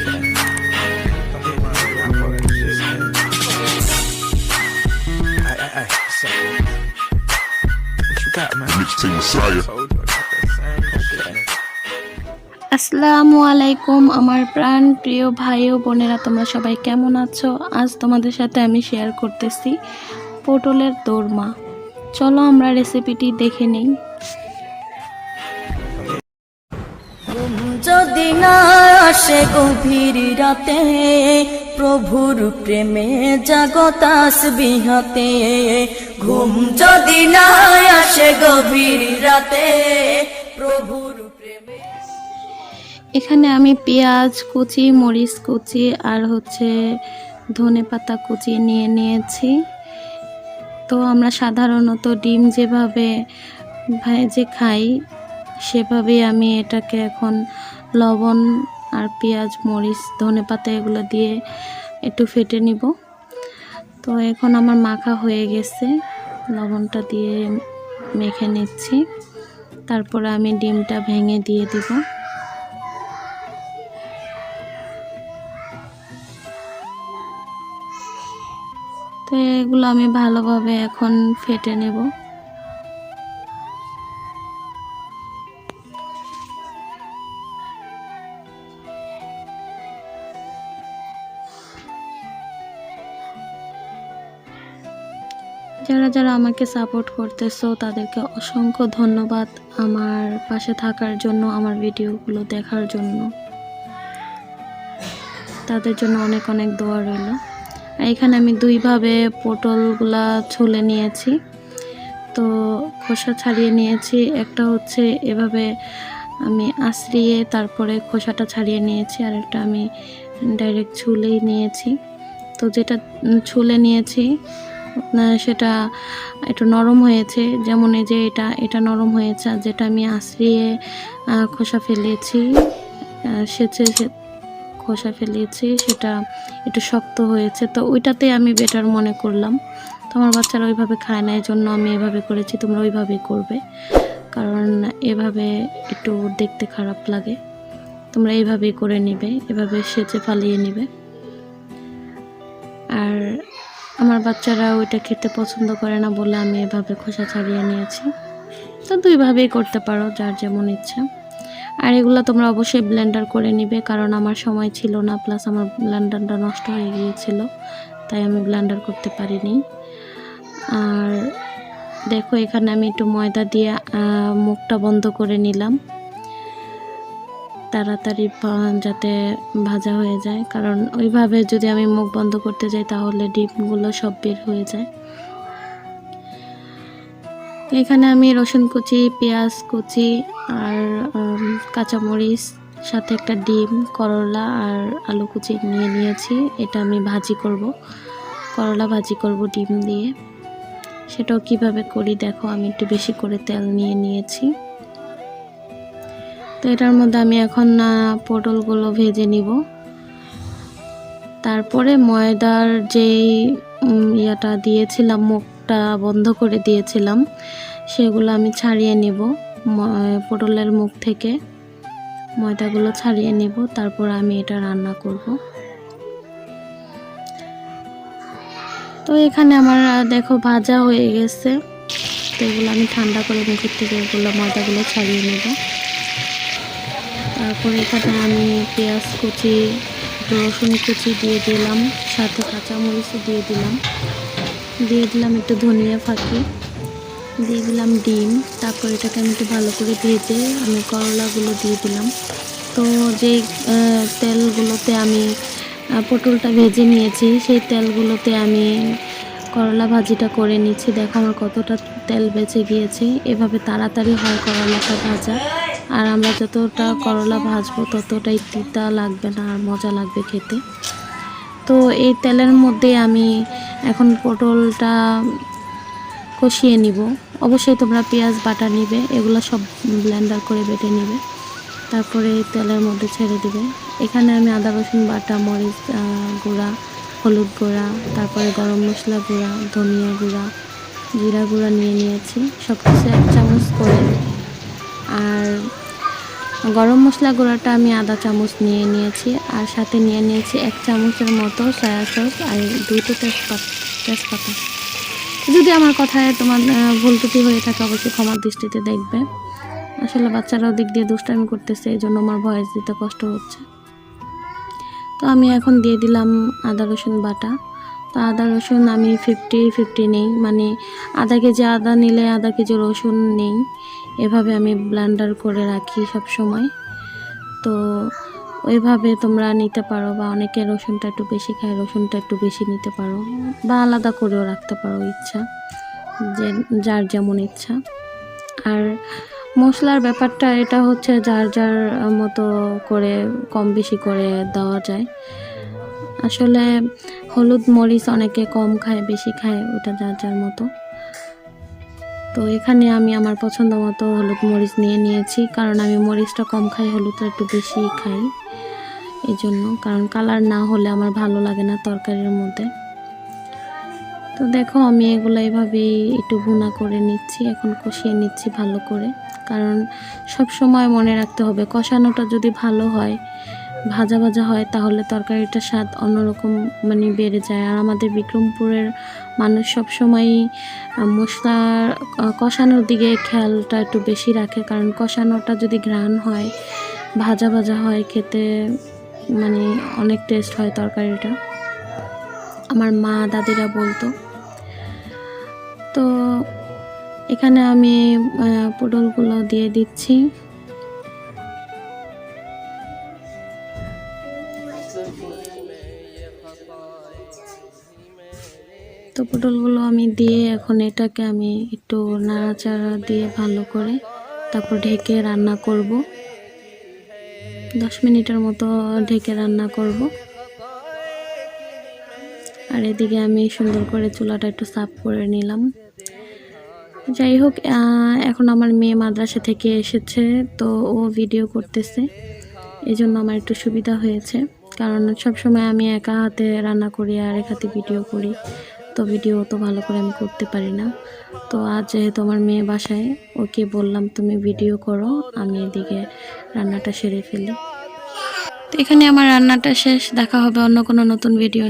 আসসালামু আলাইকুম আমার প্রাণ প্রিয় ভাই ও বোনেরা, তোমরা সবাই কেমন আছো? আজ তোমাদের সাথে আমি শেয়ার করতেছি পটলের দোরমা। চলো আমরা রেসিপিটি দেখে নেই। যদি না আসে গভীর রাতে, প্রভুর প্রেমে জাগো তাসবিহ হাতে। ঘুম যদি না আসে গভীর রাতে, প্রভুর প্রেমে। এখানে আমি পেঁয়াজ কুচি, মরিচ কুচি আর ধনেপাতা কুচি নিয়ে নিয়েছি। তো আমরা সাধারণত ডিম যেভাবে ভেজে খাই সেভাবেই আমি এটাকে এখন লবণ আর পেঁয়াজ, মরিচ, ধনেপাতা এগুলো দিয়ে একটু ফেটে নিব। তো এখন আমার মাখা হয়ে গেছে, লবণটা দিয়ে মেখে নিচ্ছি। তারপরে আমি ডিমটা ভেঙে দিয়ে দিব। তো এগুলো আমি ভালোভাবে এখন ফেটে নেব। যারা যারা আমাকে সাপোর্ট করতেছো তাদেরকে অসংখ্য ধন্যবাদ আমার পাশে থাকার জন্য, আমার ভিডিওগুলো দেখার জন্য। তাদের জন্য অনেক অনেক দোয়া রইল। এখানে আমি দুইভাবে পটলগুলা ছুলে নিয়েছি। তো খোসা ছাড়িয়ে নিয়েছি। একটা এভাবে আমি আঁচড়িয়ে তারপরে খোসাটা ছাড়িয়ে নিয়েছি, আর একটা আমি ডাইরেক্ট ছুলেই নিয়েছি। তো যেটা ছুলে নিয়েছি সেটা একটু নরম হয়েছে, যেমন এই যে এটা নরম হয়েছে। আর যেটা আমি আঁচড়িয়ে খোসা ফেলিয়েছি খোসা ফেলিয়েছি সেটা একটু শক্ত হয়েছে। তো ওইটাতে আমি বেটার মনে করলাম। তো আমার বাচ্চারা ওইভাবে খায় না, এই জন্য আমি এভাবে করেছি। তোমরা ওইভাবেই করবে, কারণ এভাবে একটু দেখতে খারাপ লাগে। তোমরা এইভাবেই করে নিবে, এভাবে সেচে ফালিয়ে নিবে। আর আমার বাচ্চারা ওইটা খেতে পছন্দ করে না বলে আমি এভাবে খোসা ছাড়িয়ে নিয়েছি। তো দুইভাবেই করতে পারো, যার যেমন ইচ্ছা। আর এগুলো তোমরা অবশ্যই ব্লেন্ডার করে নিবে, কারণ আমার সময় ছিল না, প্লাস আমার ব্লেন্ডারটা নষ্ট হয়ে গিয়েছিল, তাই আমি ব্লেন্ডার করতে পারিনি। আর দেখো এখানে আমি একটু ময়দা দিয়ে মুখটা বন্ধ করে নিলাম, তাড়াতাড়ি যাতে ভাজা হয়ে যায়। কারণ ওইভাবে যদি আমি মুখ বন্ধ করতে যাই তাহলে ডিমগুলো সব বের হয়ে যায়। এখানে আমি রসুন কুচি, পেঁয়াজ কুচি আর কাঁচামরিচ, সাথে একটা ডিম, করলা আর আলু কুচি নিয়ে নিয়েছি। এটা আমি ভাজি করব, করলা ভাজি করব ডিম দিয়ে। সেটাও কিভাবে করি দেখো, আমি একটু বেশি করে তেল নিয়ে নিয়েছি। তো এটার মধ্যে আমি এখন পটলগুলো ভেজে নিব। তারপরে ময়দার যেই ইয়াটা দিয়েছিলাম, মুখটা বন্ধ করে দিয়েছিলাম, সেগুলো আমি ছাড়িয়ে নেব। পটলের মুখ থেকে ময়দাগুলো ছাড়িয়ে নেব, তারপর আমি এটা রান্না করব। তো এখানে আমার দেখো ভাজা হয়ে গেছে। তো এগুলো আমি ঠান্ডা করে মুখের থেকে এগুলো ময়দাগুলো ছাড়িয়ে নেব। তারপরে এখানে আমি পেঁয়াজ কুচি, রসুন কুচি দিয়ে দিলাম, সাথে কাঁচামরিচও দিয়ে দিলাম একটু ধনিয়া ফাঁকি, দিয়ে দিলাম ডিম। তারপর এটাকে আমি একটু ভালো করে ভেজে আমি করলাগুলো দিয়ে দিলাম। তো যেই তেলগুলোতে আমি পটলটা ভেজে নিয়েছি, সেই তেলগুলোতে আমি করলা ভাজিটা করে নিচ্ছি। দেখো আমার কতটা তেল বেঁচে গিয়েছে। এভাবে তাড়াতাড়ি হয় করলাটা ভাজা। আর আমরা যতটা করলা ভাজবো ততটাই তিতা লাগবে না, আর মজা লাগবে খেতে। তো এই তেলের মধ্যে আমি এখন পটলটা কষিয়ে নিব। অবশ্যই তোমরা পেঁয়াজ বাটা নিবে, এগুলো সব ব্লেন্ডার করে বেটে নিবে, তারপরে তেলের মধ্যে ছেড়ে দিবে। এখানে আমি আদা রসুন বাটা, মরিচ গুঁড়া, হলুদ গুঁড়া, তারপরে গরম মশলা গুঁড়া, ধনিয়া গুঁড়া, জিরা গুঁড়া নিয়ে নিয়েছি, সব কিছু 1 চামচ করে। আর গরম মশলা গুঁড়োটা আমি আধা চামচ নিয়ে নিয়েছি, আর সাথে নিয়ে নিয়েছি 1 চামচের মতো সয়া সস আর 2টো তেজপাতা। যদি আমার কথায় তোমার ভুল ত্রুটি হয়ে থাকে অবশ্যই ক্ষমার দৃষ্টিতে দেখবে। আসলে বাচ্চারাও দিক দিয়ে দুষ্টামি করতেছে, এই জন্য আমার ভয়েস দিতে কষ্ট হচ্ছে। তো আমি এখন দিয়ে দিলাম আদা রসুন বাটা। তো আদা রসুন আমি 50-50 নেই, মানে আধা কেজি আদা নিলে আধা কেজি রসুন নেই, এভাবে আমি ব্লেন্ডার করে রাখি সব সময়। তো ওইভাবে তোমরা নিতে পারো, বা অনেকে রসুনটা একটু বেশি খায়, রসুনটা একটু বেশি নিতে পারো, বা আলাদা করেও রাখতে পারো, ইচ্ছা যে যার যেমন ইচ্ছা। আর মশলার ব্যাপারটা এটা হচ্ছে যার যার মতো করে কম বেশি করে দেওয়া যায়। আসলে হলুদ মরিচ অনেকে কম খায়, বেশি খায়, ওটা যার যার মতো। তো এখানে আমি আমার পছন্দ মতো হলুদ মরিচ নিয়ে নিয়েছি, কারণ আমি মরিচটা কম খাই, হলুদটা একটু বেশি খাই এই জন্য, কারণ কালার না হলে আমার ভালো লাগে না তরকারির মধ্যে। তো দেখো আমি এগুলো এইভাবেই একটু ভুনা করে নিচ্ছি, এখন কষিয়ে নিচ্ছি ভালো করে, কারণ সব সময় মনে রাখতে হবে কষানোটা যদি ভালো হয়, ভাজা ভাজা হয়, তাহলে তরকারিটার স্বাদ অন্যরকম মানে বেড়ে যায়। আর আমাদের বিক্রমপুরের মানুষ সব সময়ই মশলা কষানোর দিকে খেয়ালটা একটু বেশি রাখে, কারণ কষানোটা যদি ঘ্রাণ হয়, ভাজা ভাজা হয়, খেতে মানে অনেক টেস্ট হয় তরকারিটা, আমার মা দাদিরা বলতো। তো এখানে আমি পটলগুলো দিয়ে দিচ্ছি। তো পটলগুলো আমি দিয়ে এখন এটাকে আমি একটু নাড়াচাড়া দিয়ে ভালো করে তারপর ঢেকে রান্না করব, 10 মিনিটের মতো ঢেকে রান্না করব। আর এদিকে আমি সুন্দর করে চুলাটা একটু সাফ করে নিলাম। যাই হোক, এখন আমার মেয়ে মাদ্রাসা থেকে এসেছে, তো ও ভিডিও করতেছে, এই জন্য আমার একটু সুবিধা হয়েছে, কারণ সবসময় আমি একা হাতে রান্না করি আর এক হাতে ভিডিও করি, তো ভিডিও তো ভালো করে আমি করতে পারি না। তো আজ যেহেতু আমার মেয়ে বাসায়, ওকে বললাম তুমি ভিডিও করো, আমি এদিকে রান্নাটা সেরে ফেলি। তো এখানে আমার রান্নাটা শেষ, দেখা হবে অন্য কোনো নতুন ভিডিও।